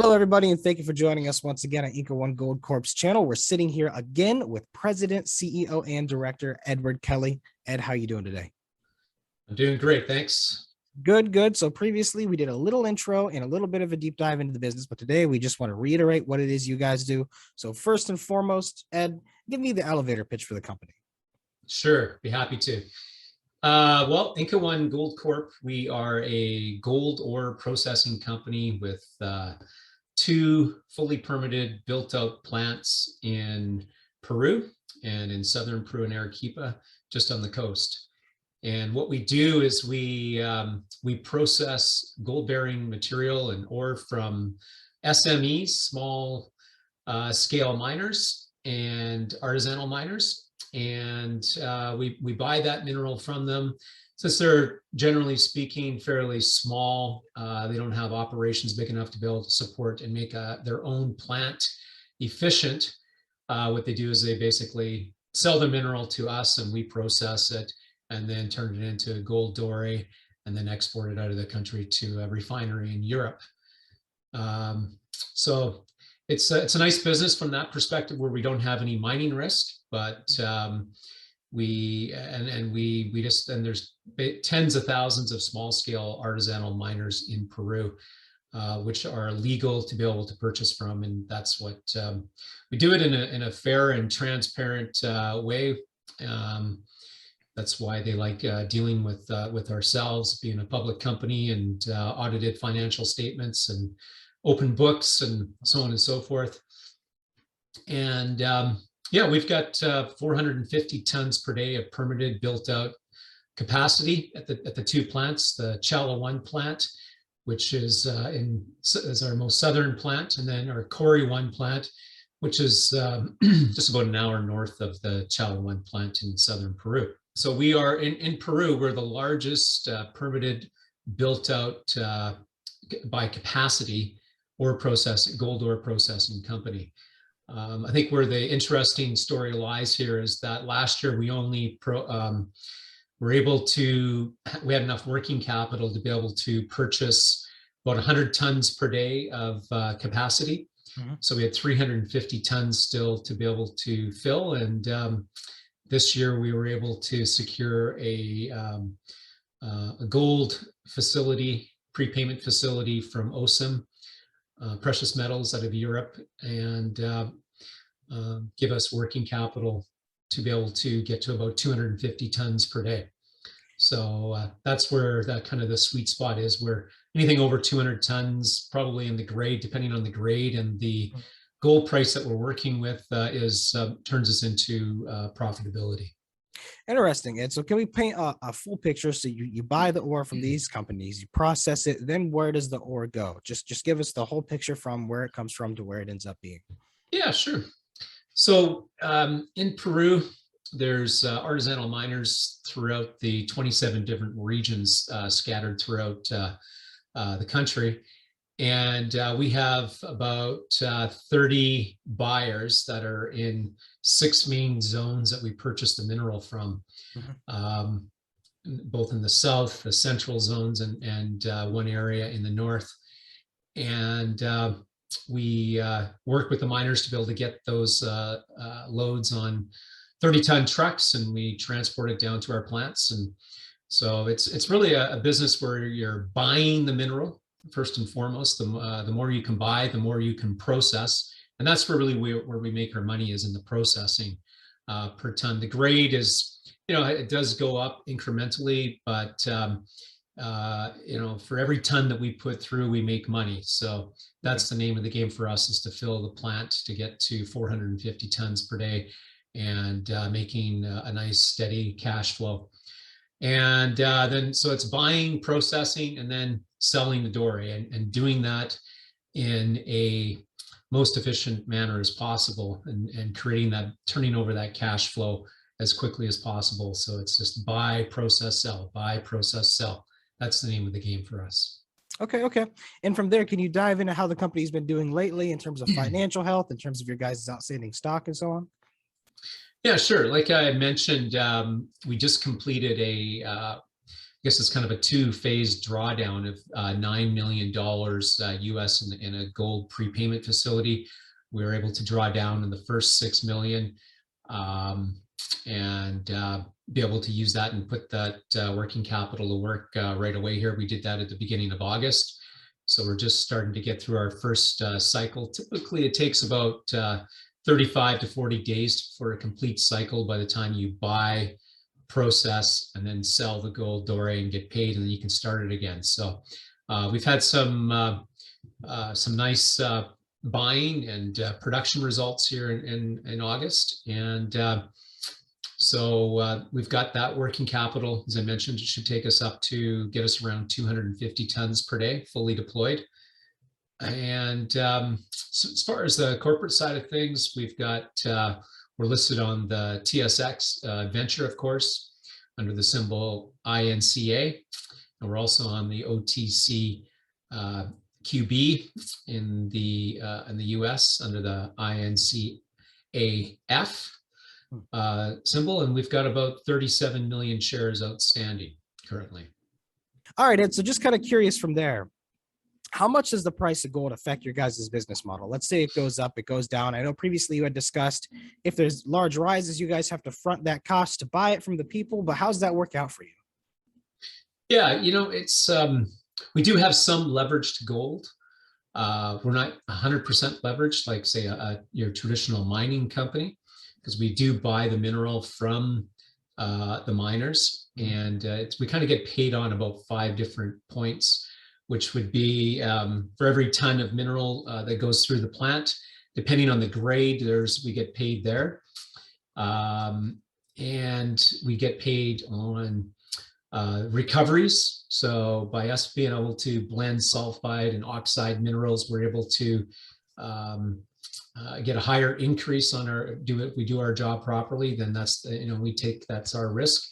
Hello, everybody, and thank you for joining us once again at IncaOne Gold Corp's channel. We're sitting here again with President, CEO, and Director Edward Kelly. Ed, how are you doing today? I'm doing great, thanks. Good, good. So previously we did a little intro and a little bit of a deep dive into the business, but today we just want to reiterate what it is you guys do. So first and foremost, Ed, give me the elevator pitch for the company. Sure, be happy to. Well, IncaOne Gold Corp, we are a gold ore processing company with two fully permitted, built-out plants in Peru and in southern Peru and Arequipa, just on the coast. And what we do is we process gold-bearing material and ore from SMEs, small scale miners and artisanal miners. And we buy that mineral from them. Since they're generally speaking fairly small, they don't have operations big enough to be able to support and make their own plant efficient. What they do is they basically sell the mineral to us and we process it and then turn it into gold doré and then export it out of the country to a refinery in Europe. So it's a nice business from that perspective where we don't have any mining risk, but there's tens of thousands of small scale artisanal miners in Peru, which are legal to be able to purchase from, and that's what we do it in a fair and transparent way. That's why they like dealing with ourselves, being a public company, and audited financial statements and open books and so on and so forth. And yeah, we've got 450 tons per day of permitted built out capacity at the two plants, the IncaOne plant, which is our most southern plant, and then our IncaOne plant, which is just about an hour north of the IncaOne plant in southern Peru. So we are in Peru, we're the largest permitted, built out by capacity gold ore processing company. I think where the interesting story lies here is that last year we only we had enough working capital to be able to purchase about 100 tons per day of capacity. Mm-hmm. So we had 350 tons still to be able to fill, and this year we were able to secure a gold facility, prepayment facility from OSIM, precious metals out of Europe, and give us working capital to be able to get to about 250 tons per day. So that's where that kind of the sweet spot is, where anything over 200 tons, probably in the grade, depending on the grade and the gold price that we're working with, turns us into profitability. Interesting, Ed. So can we paint a full picture? So you buy the ore from these companies, you process it, then where does the ore go? Just give us the whole picture from where it comes from to where it ends up being. Yeah, sure. So in Peru, there's artisanal miners throughout the 27 different regions scattered throughout the country. And we have about 30 buyers that are in 6 main zones that we purchase the mineral from, both in the south, the central zones, and one area in the north. And we work with the miners to be able to get those loads on 30-ton trucks, and we transport it down to our plants. And so it's really a business where you're buying the mineral first and foremost. The more you can buy, the more you can process, and that's where we make our money, is in the processing per ton. The grade is, it does go up incrementally, but for every ton that we put through, we make money. So that's the name of the game for us, is to fill the plant to get to 450 tons per day and making a nice steady cash flow. And then so it's buying, processing, and then selling the doré, and doing that in a most efficient manner as possible, and creating that, turning over that cash flow as quickly as possible. So it's just buy, process, sell, buy, process, sell. That's the name of the game for us. Okay. And from there, can you dive into how the company's been doing lately in terms of financial health, in terms of your guys' outstanding stock and so on? Yeah, sure. Like I mentioned, we just completed a guess it's kind of a two-phase drawdown of $9 million US in a gold prepayment facility. We were able to draw down in the first 6 million and be able to use that and put that working capital to work right away here. We did that at the beginning of August. So we're just starting to get through our first cycle. Typically, it takes about 35 to 40 days for a complete cycle by the time you buy, process, and then sell the gold doré and get paid, and then you can start it again. So we've had some nice buying and production results here in August. And so we've got that working capital. As I mentioned, it should take us up to get us around 250 tons per day, fully deployed. And so as far as the corporate side of things, we've got, we're listed on the TSX Venture, of course, under the symbol INCA. And we're also on the OTC QB in the US under the INCAF symbol. And we've got about 37 million shares outstanding currently. All right, Ed, so just kind of curious from there, how much does the price of gold affect your guys' business model? Let's say it goes up, it goes down. I know previously you had discussed if there's large rises, you guys have to front that cost to buy it from the people, but how's that work out for you? Yeah, it's we do have some leverage to gold. We're not 100% leveraged like, say, your traditional mining company, because we do buy the mineral from the miners, and we kind of get paid on about 5 different points, which would be for every ton of mineral that goes through the plant. Depending on the grade, we get paid there. And we get paid on recoveries. So by us being able to blend sulfide and oxide minerals, we're able to get a higher increase on we do our job properly, then that's that's our risk,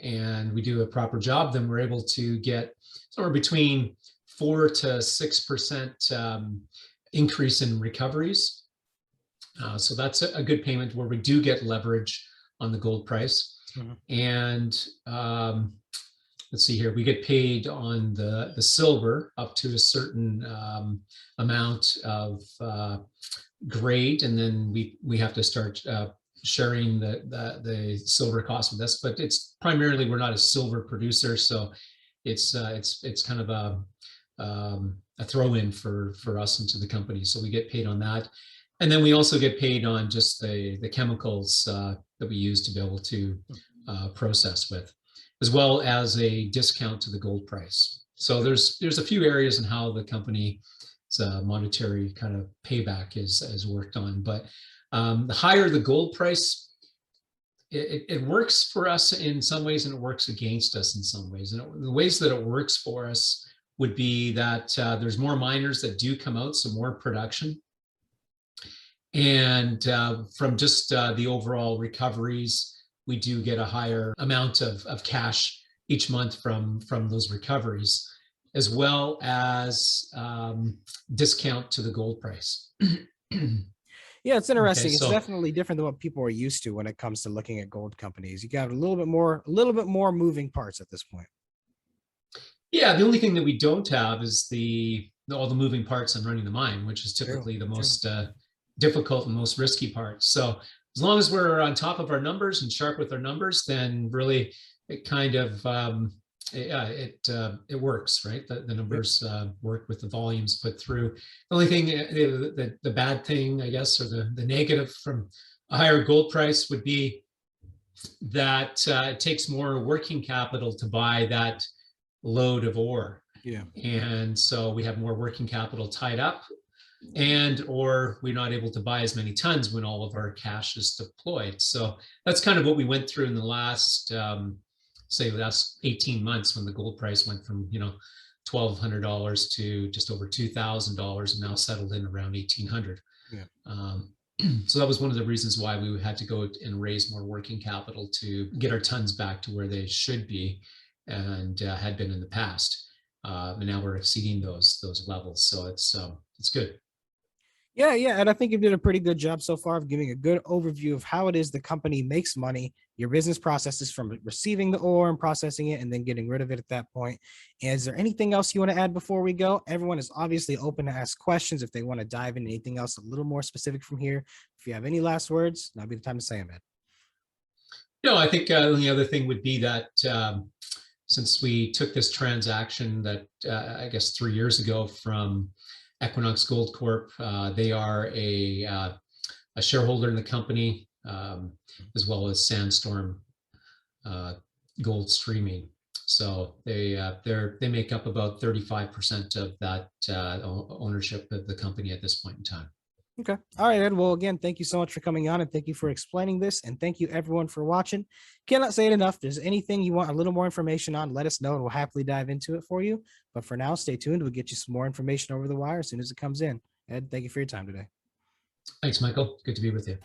and we do a proper job, then we're able to get somewhere between 4 to 6% increase in recoveries. So that's a good payment where we do get leverage on the gold price. And let's see here, we get paid on the silver up to a certain amount of grade, and then we have to start sharing the silver cost with us. But it's primarily, we're not a silver producer, so it's kind of a throw-in for us into the company. So we get paid on that, and then we also get paid on just the chemicals that we use to be able to process with, as well as a discount to the gold price. So there's a few areas in how the company's monetary kind of payback is worked on. But the higher the gold price, it works for us in some ways, and it works against us in some ways. And the ways that it works for us would be that there's more miners that do come out, so more production. And from just the overall recoveries, we do get a higher amount of cash each month from those recoveries, as well as discount to the gold price. Yeah, it's interesting. Okay, It's definitely different than what people are used to when it comes to looking at gold companies. You got a little bit more moving parts at this point. Yeah, the only thing that we don't have is all the moving parts on running the mine, which is typically the most difficult and most risky part. So as long as we're on top of our numbers and sharp with our numbers, then really it kind of it works, right? The numbers work with the volumes put through. The only thing, the bad thing, I guess, or the negative from a higher gold price would be that it takes more working capital to buy that load of ore. Yeah. And so we have more working capital tied up, or we're not able to buy as many tons when all of our cash is deployed. So that's kind of what we went through in the last say last 18 months, when the gold price went from $1,200 to just over $2,000, and now settled in around 1,800. Yeah. So that was one of the reasons why we had to go and raise more working capital to get our tons back to where they should be and had been in the past. And now we're exceeding those levels, so it's good. Yeah, and I think you did a pretty good job so far of giving a good overview of how it is the company makes money, your business processes from receiving the ore and processing it, and then getting rid of it at that point. And is there anything else you want to add before we go? Everyone is obviously open to ask questions if they want to dive into anything else a little more specific from here. If you have any last words, now'd be the time to say them, Ed. No, I think the other thing would be that since we took this transaction that I guess 3 years ago from Equinox Gold Corp, they are a shareholder in the company, as well as Sandstorm uh, Gold Streaming. So they make up about 35% of that ownership of the company at this point in time. Okay. All right, Ed. Well, again, thank you so much for coming on and thank you for explaining this. And thank you everyone for watching. Cannot say it enough. If there's anything you want a little more information on, let us know and we'll happily dive into it for you. But for now, stay tuned. We'll get you some more information over the wire as soon as it comes in. Ed, thank you for your time today. Thanks, Michael. Good to be with you.